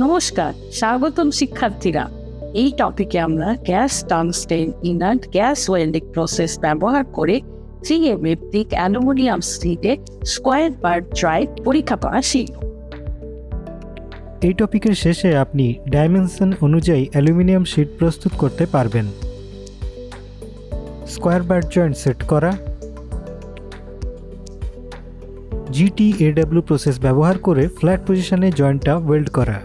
নমস্কার, স্বাগতম শিক্ষার্থীরা। এই টপিকে আমরা gas tungsten inert gas welding process ব্যবহার করে 3M ভিত্তিক অ্যালুমিনিয়াম শীটে স্কোয়ার বার ড্রাইভ পরীক্ষা করা শিখব। এই টপিকের শেষে আপনি ডাইমেনশন অনুযায়ী অ্যালুমিনিয়াম শীট প্রস্তুত করতে পারবেন। স্কোয়ার বার জয়েন্ট সেট করা, GTAW প্রসেস ব্যবহার করে ফ্ল্যাট পজিশনে জয়েন্টটা ওয়েল্ড করা,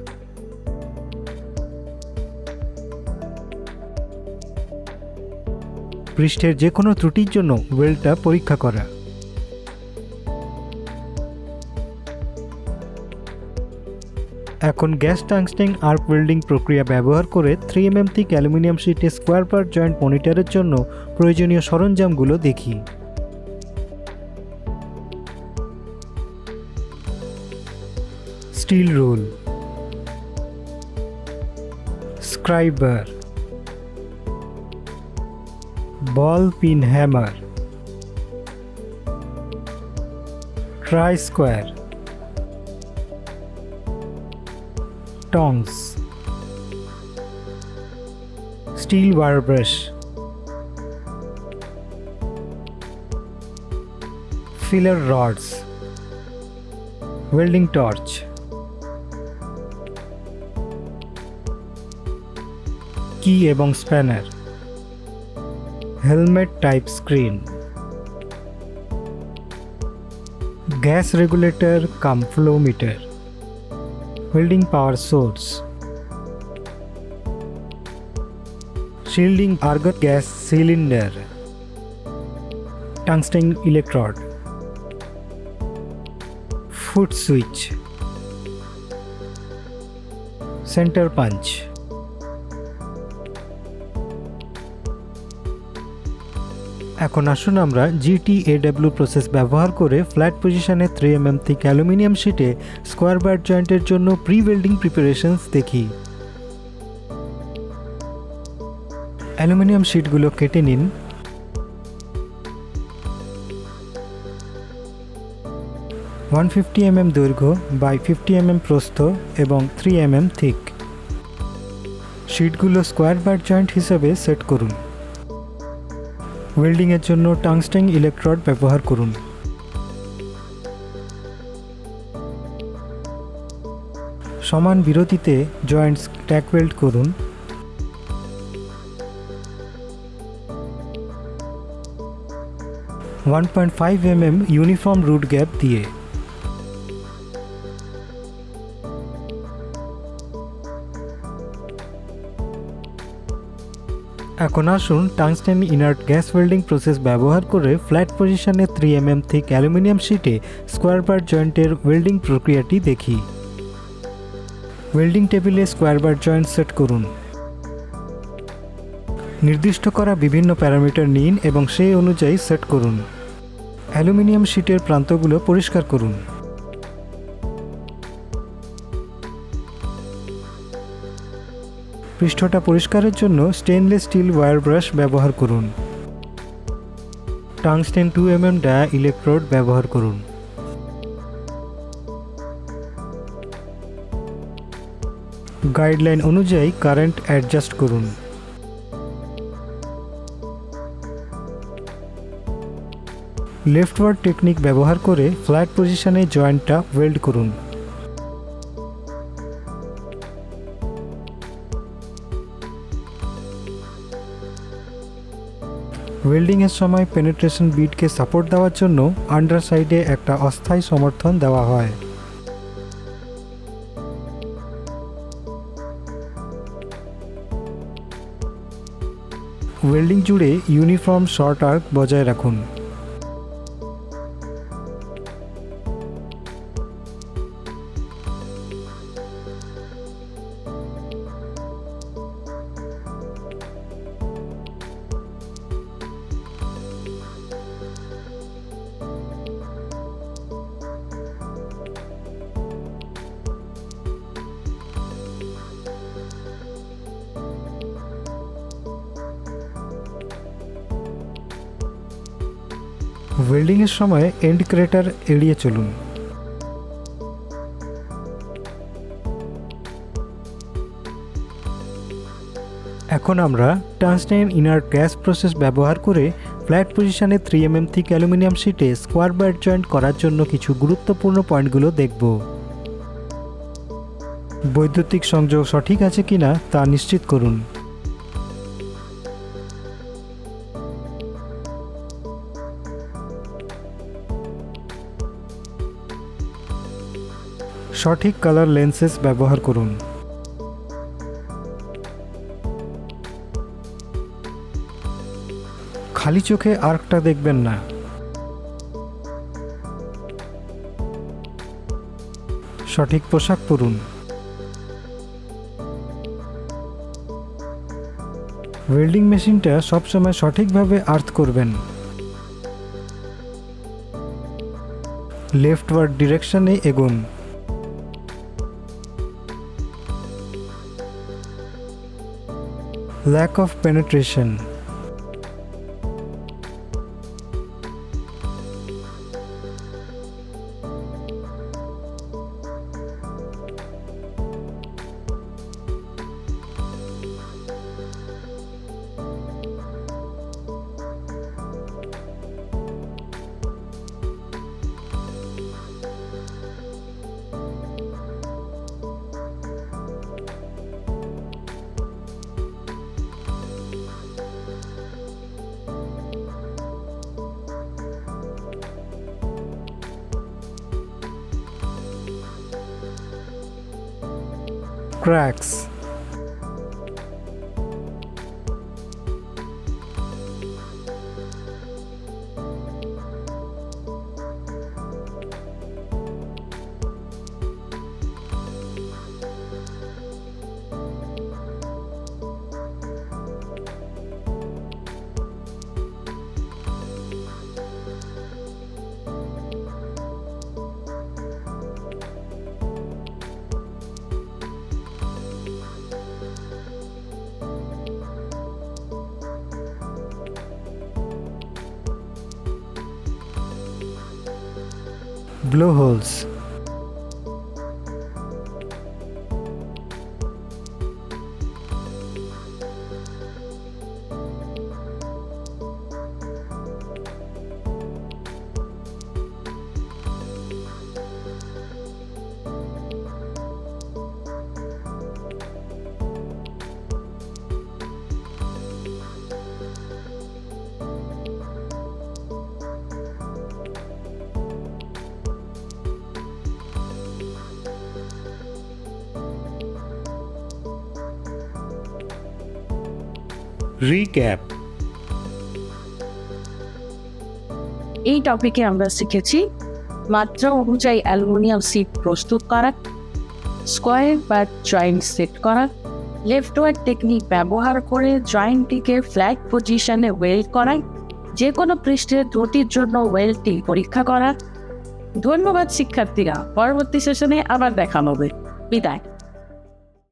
পৃষ্ঠের যে কোনো ত্রুটির জন্য ওয়েল্ডটা পরীক্ষা করা। এখন গ্যাস টাংস্টেন আর্ক ওয়েল্ডিং প্রক্রিয়া ব্যবহার করে 3mm থিক অ্যালুমিনিয়াম শীটে স্কোয়ার বার জয়েন্ট মনিটরের জন্য প্রয়োজনীয় সরঞ্জামগুলো দেখি। Steel rule, scriber, ball pin hammer, try square, tongs, steel wire brush, filler rods, welding torch, key এবং spanner, helmet type screen, gas regulator cum flow meter, welding power source, shielding argon gas cylinder, tungsten electrode, foot switch, center punch। এখন আসুন আমরা GTAW process ব্যবহার করে flat পজিশনে 3mm thick aluminium শীটে square বার জয়েন্টের জন্য প্রি ওয়েল্ডিং প্রিপারেশনস দেখি। অ্যালুমিনিয়াম শীটগুলো কেটে নিন। (150mm দৈর্ঘ্য বাই 50mm প্রস্থ এবং 3mm thick. শীটগুলো square bar joint হিসাবে সেট করুন। ওয়েল্ডিংয়ের জন্য টাংস্টেন ইলেকট্রোড ব্যবহার করুন। সমান বিরতিতে জয়েন্টস ট্যাক ওয়েল্ড করুন। (1.5mm ইউনিফর্ম রুট গ্যাপ দিয়ে। এখন আসুন tungsten inert gas welding process ব্যবহার করে ফ্ল্যাট পজিশনে 3mm থিক অ্যালুমিনিয়াম শীটে স্কোয়ার বার জয়েন্টের ওয়েল্ডিং প্রক্রিয়াটি দেখি। ওয়েল্ডিং টেবিলে স্কোয়ার বার জয়েন্ট সেট করুন। নির্দিষ্ট করা বিভিন্ন প্যারামিটার নিন এবং সেই অনুযায়ী সেট করুন। অ্যালুমিনিয়াম শীটের প্রান্তগুলো পরিষ্কার করুন। পৃষ্ঠটা পরিষ্কারের জন্য স্টেনলেস স্টিল ওয়্যার ব্রাশ ব্যবহার করুন। টাংস্টেন 2mm ডায়া ইলেকট্রোড ব্যবহার করুন। গাইডলাইন অনুযায়ী কারেন্ট অ্যাডজাস্ট করুন। লেফটওয়ার্ড টেকনিক ব্যবহার করে ফ্ল্যাট পজিশনে জয়েন্টটা ওয়েল্ড করুন। ওয়েল্ডিংয়ের সময় পেনিট্রেশন বিটকে সাপোর্ট দেওয়ার জন্য আন্ডার সাইডে একটা অস্থায়ী সমর্থন দেওয়া হয়। ওয়েল্ডিং জুড়ে ইউনিফর্ম শর্ট আর্ক বজায় রাখুন। ওয়েল্ডিংয়ের সময় এন্ড ক্রেটার এড়িয়ে চলুন। এখন আমরা টাংস্টেন ইনার্ট গ্যাস প্রসেস ব্যবহার করে ফ্ল্যাট পজিশনে 3 mm থিক অ্যালুমিনিয়াম শিটে স্কোয়ার বার জয়েন্ট করার জন্য কিছু গুরুত্বপূর্ণ পয়েন্টগুলো দেখব। বৈদ্যুতিক সংযোগ সঠিক আছে কিনা তা নিশ্চিত করুন। সঠিক কালার লেন্সেস ব্যবহার করুন। খালি চোখে আর্কটা দেখবেন না। সঠিক পোশাক পরুন। ওয়েল্ডিং মেশিনটা সবসময় সঠিকভাবে আর্থ করবেন। লেফটওয়ার্ড ডিরেকশনে এগোন। Lack of penetration. Cracks. Blowholes. Recap. এই টপিকে আমরা শিখেছি মাত্রা অনুযায়ী অ্যালুমিনিয়াম শিট প্রস্তুত করা, স্কোয়ার বা জয়েন্ট সেট করা, লেফটওয়ার্ড টেকনিক ব্যবহার করে জয়েন্টটিকে ফ্ল্যাট পজিশনে ওয়েল্ড করা, যে কোনো পৃষ্ঠের ত্রুটির জন্য ওয়েল্ডটি পরীক্ষা করা। ধন্যবাদ শিক্ষার্থীরা, পরবর্তী সেশনে আবার দেখা হবে। বিদায়।